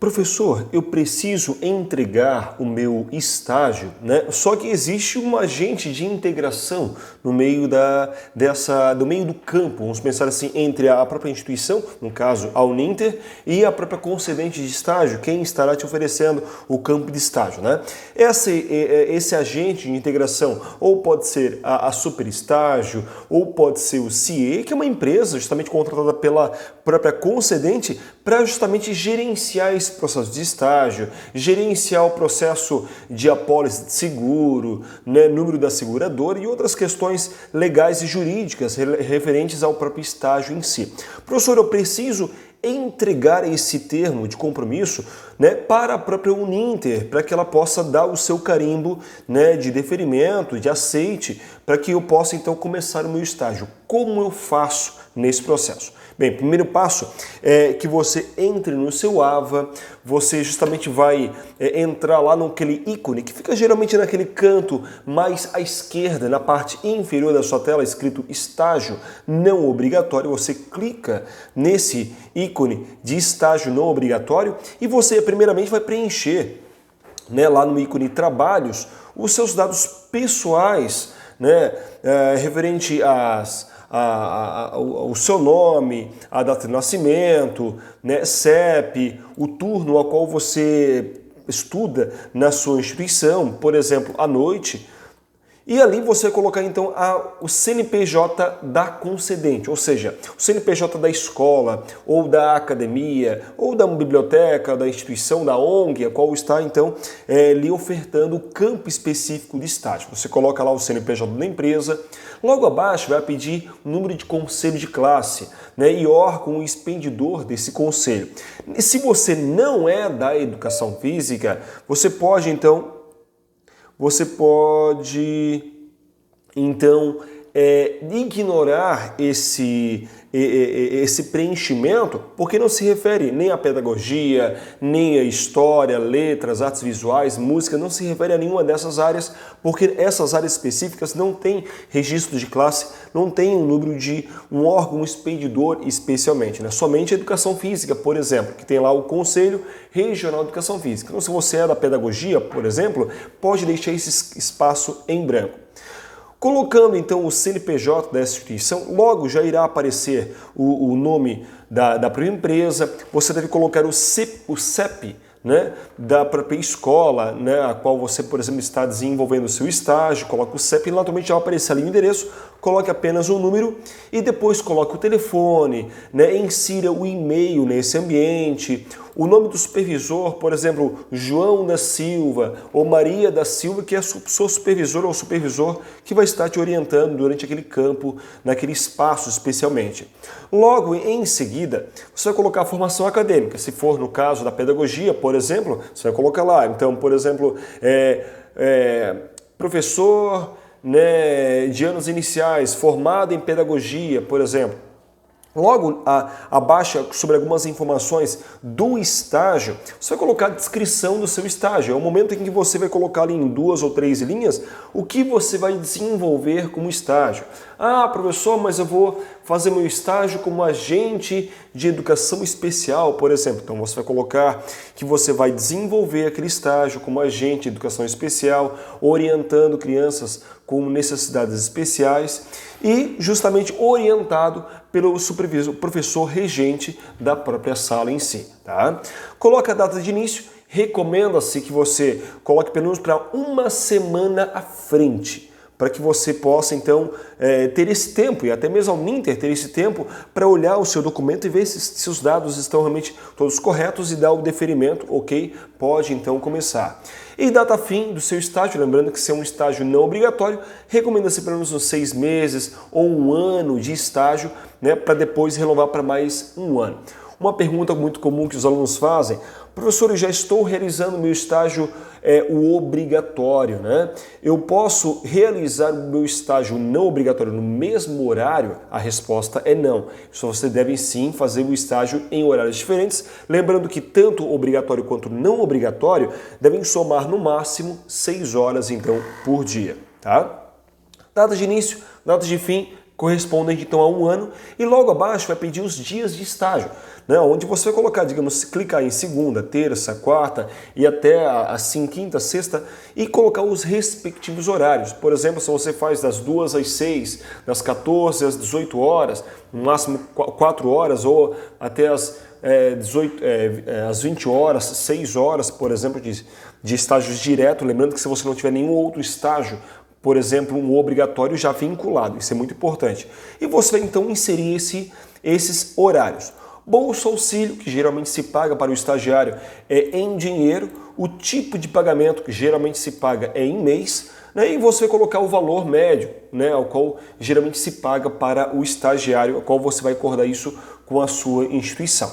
Professor, eu preciso entregar o meu estágio, né? Só que existe um agente de integração no meio do meio do campo, vamos pensar assim, entre a própria instituição, no caso a Uninter, e a própria concedente de estágio, quem estará te oferecendo o campo de estágio, né? Esse agente de integração, ou pode ser a Superestágio, ou pode ser o CIE, que é uma empresa justamente contratada pela própria concedente para justamente gerenciar esse processo de estágio, gerenciar o processo de apólice de seguro, né, número da seguradora e outras questões legais e jurídicas referentes ao próprio estágio em si. Professor, eu preciso entregar esse termo de compromisso, né, para a própria Uninter, para que ela possa dar o seu carimbo, né, de deferimento, de aceite, para que eu possa então começar o meu estágio. Como eu faço nesse processo? Bem, primeiro passo é que você entre no seu AVA, você justamente vai entrar lá naquele ícone que fica geralmente naquele canto mais à esquerda, na parte inferior da sua tela, escrito estágio não obrigatório. Você clica nesse ícone de estágio não obrigatório e você primeiramente vai preencher, né, lá no ícone trabalhos os seus dados pessoais, né, referente o seu nome, a data de nascimento, né, CEP, o turno ao qual você estuda na sua instituição, por exemplo, à noite. E ali você colocar então o CNPJ da concedente, ou seja, o CNPJ da escola, ou da academia, ou da biblioteca, da instituição, da ONG, a qual está então lhe ofertando o campo específico de estágio. Você coloca lá o CNPJ da empresa, logo abaixo vai pedir o número de conselho de classe, né, e órgão expedidor desse conselho. E se você não é da educação física, você pode então ignorar esse preenchimento, porque não se refere nem à pedagogia, nem à história, letras, artes visuais, música, não se refere a nenhuma dessas áreas, porque essas áreas específicas não têm registro de classe, não tem um número de um órgão expedidor especialmente, né? Somente a educação física, por exemplo, que tem lá o Conselho Regional de Educação Física. Então, se você é da pedagogia, por exemplo, pode deixar esse espaço em branco. Colocando então o CNPJ dessa instituição, logo já irá aparecer o nome da própria empresa. Você deve colocar o CEP, né, da própria escola, né, a qual você, por exemplo, está desenvolvendo o seu estágio. Coloca o CEP e naturalmente já vai aparecer ali o endereço. Coloque apenas o número e depois coloque o telefone, né, insira o e-mail nesse ambiente, o nome do supervisor, por exemplo, João da Silva ou Maria da Silva, que é a sua supervisora ou supervisor que vai estar te orientando durante aquele campo, naquele espaço especialmente. Logo em seguida, você vai colocar a formação acadêmica. Se for no caso da pedagogia, por exemplo, você vai colocar lá. Então, por exemplo, professor, né, de anos iniciais, formado em pedagogia, por exemplo. Logo abaixo, sobre algumas informações do estágio, você vai colocar a descrição do seu estágio. É o momento em que você vai colocar ali em 2 ou 3 linhas o que você vai desenvolver como estágio. Ah, professor, mas eu vou fazer meu estágio como agente de educação especial, por exemplo. Então você vai colocar que você vai desenvolver aquele estágio como agente de educação especial, orientando crianças com necessidades especiais e justamente orientado pelo supervisor, professor regente da própria sala em si, tá? Coloca a data de início, recomenda-se que você coloque pelo menos para uma semana à frente, para que você possa então ter esse tempo, e até mesmo ao Uninter ter esse tempo para olhar o seu documento e ver se os dados estão realmente todos corretos e dar o deferimento, ok? Pode então começar. E data fim do seu estágio, lembrando que se é um estágio não obrigatório, recomenda-se pelo menos uns 6 meses ou 1 ano de estágio, né, para depois renovar para mais 1 ano. Uma pergunta muito comum que os alunos fazem: professor, eu já estou realizando meu estágio o obrigatório, né? Eu posso realizar o meu estágio não obrigatório no mesmo horário? A resposta é não. Só você deve sim fazer o estágio em horários diferentes, lembrando que tanto obrigatório quanto não obrigatório devem somar no máximo 6 horas então por dia, tá? Data de início, data de fim, correspondente então a 1 ano, e logo abaixo vai pedir os dias de estágio, né, onde você vai colocar, digamos, clicar em segunda, terça, quarta e até assim quinta, sexta e colocar os respectivos horários. Por exemplo, se você faz das 2 às 6, das 14 às 18 horas, no máximo 4 horas ou até às 20 horas, 6 horas, por exemplo, de estágios direto, lembrando que se você não tiver nenhum outro estágio, por exemplo, um obrigatório já vinculado, isso é muito importante. E você vai então inserir esses horários. Bolsa auxílio, que geralmente se paga para o estagiário, é em dinheiro. O tipo de pagamento que geralmente se paga é em mês. Né? E você vai colocar o valor médio, né, ao qual geralmente se paga para o estagiário, ao qual você vai acordar isso com a sua instituição.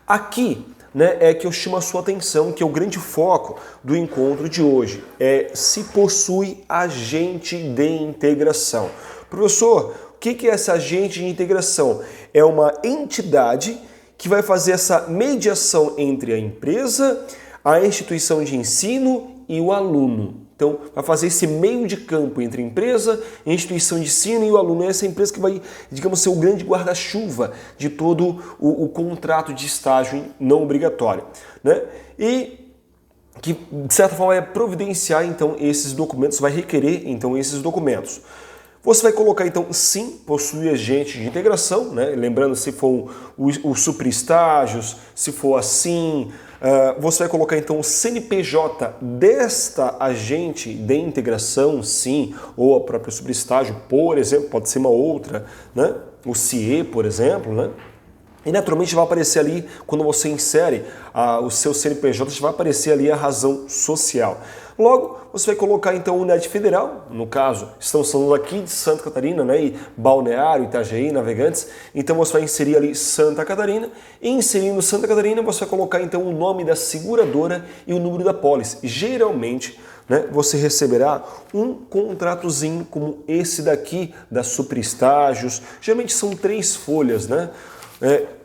Aqui, né, é que eu chamo a sua atenção, que é o grande foco do encontro de hoje, é se possui agente de integração. Professor, o que é esse agente de integração? É uma entidade que vai fazer essa mediação entre a empresa, a instituição de ensino e o aluno. Então, vai fazer esse meio de campo entre a empresa, a instituição de ensino e o aluno. É essa empresa que vai, digamos, ser o grande guarda-chuva de todo o contrato de estágio não obrigatório, né? E que, de certa forma, vai providenciar, então, esses documentos, vai requerer, então, esses documentos. Você vai colocar, então, sim, possui agente de integração, né? Lembrando, se for o superestágios, se for assim, você vai colocar, então, o CNPJ desta agente de integração, sim, ou a própria superestágio, por exemplo, pode ser uma outra, né? O CIE, por exemplo, né? E naturalmente vai aparecer ali, quando você insere o seu CNPJ, vai aparecer ali a razão social. Logo, você vai colocar então Unidade Federal, no caso, estamos falando aqui de Santa Catarina, né, e Balneário, Itajaí, Navegantes, então você vai inserir ali Santa Catarina, e inserindo Santa Catarina, você vai colocar então o nome da seguradora e o número da pólice. Geralmente, né, você receberá um contratozinho como esse daqui, da Superestágios, geralmente são 3 folhas, né,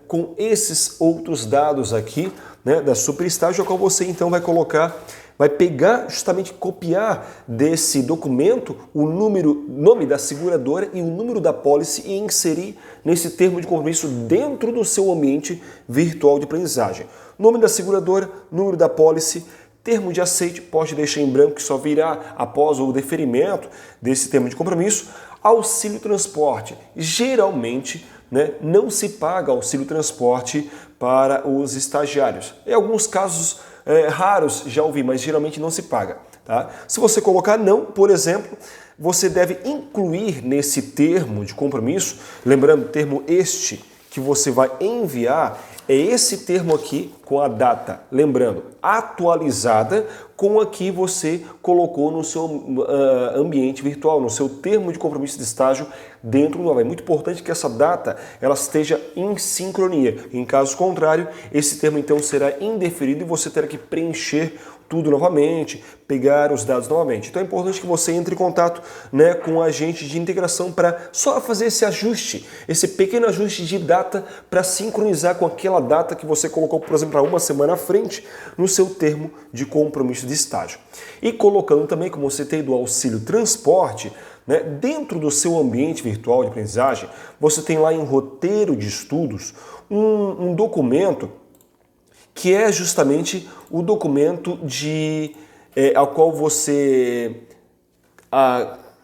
com esses outros dados aqui, né, da Superestágio, ao qual você então vai colocar, vai pegar, justamente copiar desse documento o nome da seguradora e o número da pólice e inserir nesse termo de compromisso dentro do seu ambiente virtual de aprendizagem. Nome da seguradora, número da pólice, termo de aceite, pode deixar em branco, que só virá após o deferimento desse termo de compromisso. Auxílio transporte. Geralmente, né, não se paga auxílio transporte para os estagiários. Em alguns casos raros já ouvi, mas geralmente não se paga. Tá? Se você colocar não, por exemplo, você deve incluir nesse termo de compromisso, lembrando o termo este que você vai enviar, é esse termo aqui com a data, lembrando, atualizada com a que você colocou no seu ambiente virtual, no seu termo de compromisso de estágio dentro do Nova. É muito importante que essa data ela esteja em sincronia. Em caso contrário, esse termo então será indeferido e você terá que preencher tudo novamente, pegar os dados novamente. Então é importante que você entre em contato, né, com o agente de integração para só fazer esse ajuste, esse pequeno ajuste de data para sincronizar com aquela data que você colocou, por exemplo, há uma semana à frente no seu termo de compromisso de estágio. E colocando também, como você tem do auxílio transporte, né, dentro do seu ambiente virtual de aprendizagem, você tem lá em roteiro de estudos um documento que é justamente o documento ao qual você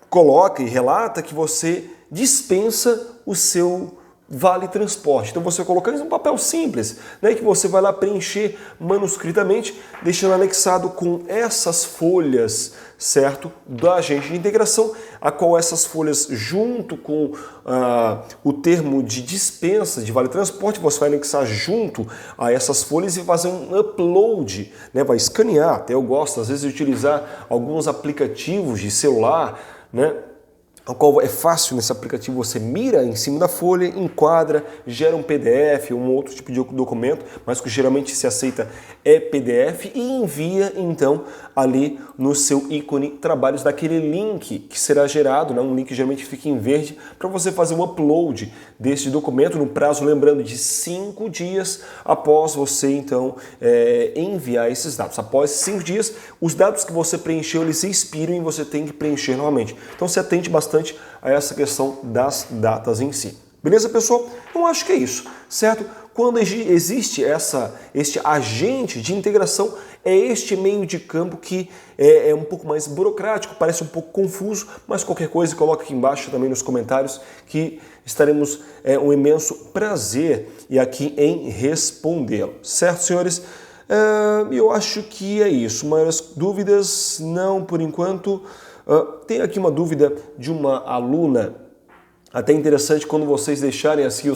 coloca e relata que você dispensa o seu vale transporte. Então você coloca isso em um papel simples, né, que você vai lá preencher manuscritamente, deixando anexado com essas folhas, certo, da agente de integração, a qual essas folhas, junto com o termo de dispensa de vale transporte, você vai anexar junto a essas folhas e fazer um upload, né, vai escanear. Até eu gosto às vezes de utilizar alguns aplicativos de celular, né, ao qual é fácil nesse aplicativo, você mira em cima da folha, enquadra, gera um PDF ou um outro tipo de documento, mas que geralmente se aceita é PDF e envia então ali no seu ícone trabalhos daquele link que será gerado, né? Um link que geralmente fica em verde, para você fazer um upload desse documento no prazo, lembrando, de 5 dias após você então enviar esses dados. Após 5 dias, os dados que você preencheu, eles se expiram e você tem que preencher novamente. Então se atente bastante bastante a essa questão das datas em si. Beleza, pessoal? Eu acho que é isso, certo? Quando existe este agente de integração, é este meio de campo que é um pouco mais burocrático, parece um pouco confuso, mas qualquer coisa coloca aqui embaixo também nos comentários que estaremos um imenso prazer e aqui em respondê-lo. Certo, senhores? Eu acho que é isso. Maiores dúvidas? Não, por enquanto. Tem aqui uma dúvida de uma aluna, até interessante quando vocês deixarem assim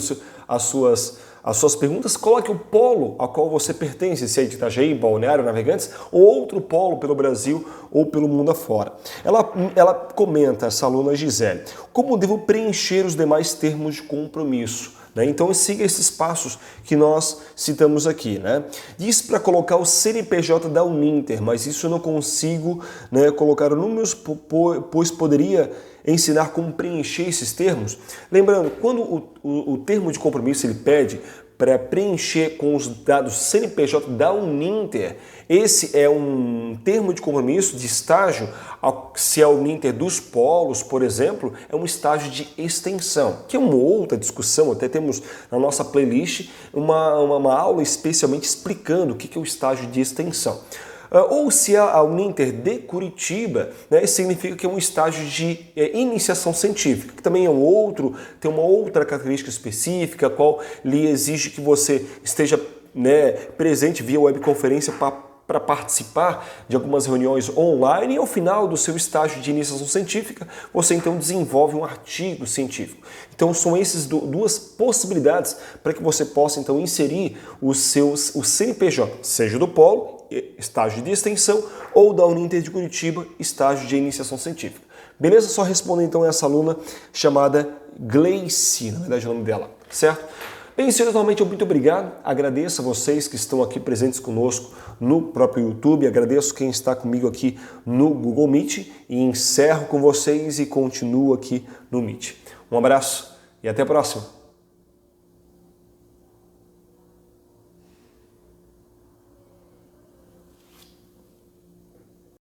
as suas perguntas, coloque o polo a qual você pertence, se é de Itajaí, Balneário, Navegantes, ou outro polo pelo Brasil ou pelo mundo afora. Ela comenta, essa aluna Gisele, como devo preencher os demais termos de compromisso? Então siga esses passos que nós citamos aqui. Diz para colocar o CNPJ da Uninter, mas isso eu não consigo colocar números, pois poderia ensinar como preencher esses termos. Lembrando, quando o termo de compromisso ele pede para preencher com os dados CNPJ da Uninter, esse é um termo de compromisso de estágio. Se é a Uninter dos polos, por exemplo, é um estágio de extensão, que é uma outra discussão. Até temos na nossa playlist uma aula especialmente explicando o que é o estágio de extensão. Ou se a Uninter de Curitiba, significa que é um estágio de iniciação científica, que também tem uma outra característica específica, a qual lhe exige que você esteja presente via webconferência para participar de algumas reuniões online, e ao final do seu estágio de iniciação científica, você então desenvolve um artigo científico. Então são essas duas possibilidades para que você possa então inserir o CNPJ, seja do polo, estágio de extensão, ou da Uninter de Curitiba, estágio de iniciação científica. Beleza? Só responder então a essa aluna chamada Gleice, na verdade é o nome dela, certo? Bem, senhores, novamente muito obrigado. Agradeço a vocês que estão aqui presentes conosco no próprio YouTube. Agradeço quem está comigo aqui no Google Meet e encerro com vocês e continuo aqui no Meet. Um abraço e até a próxima.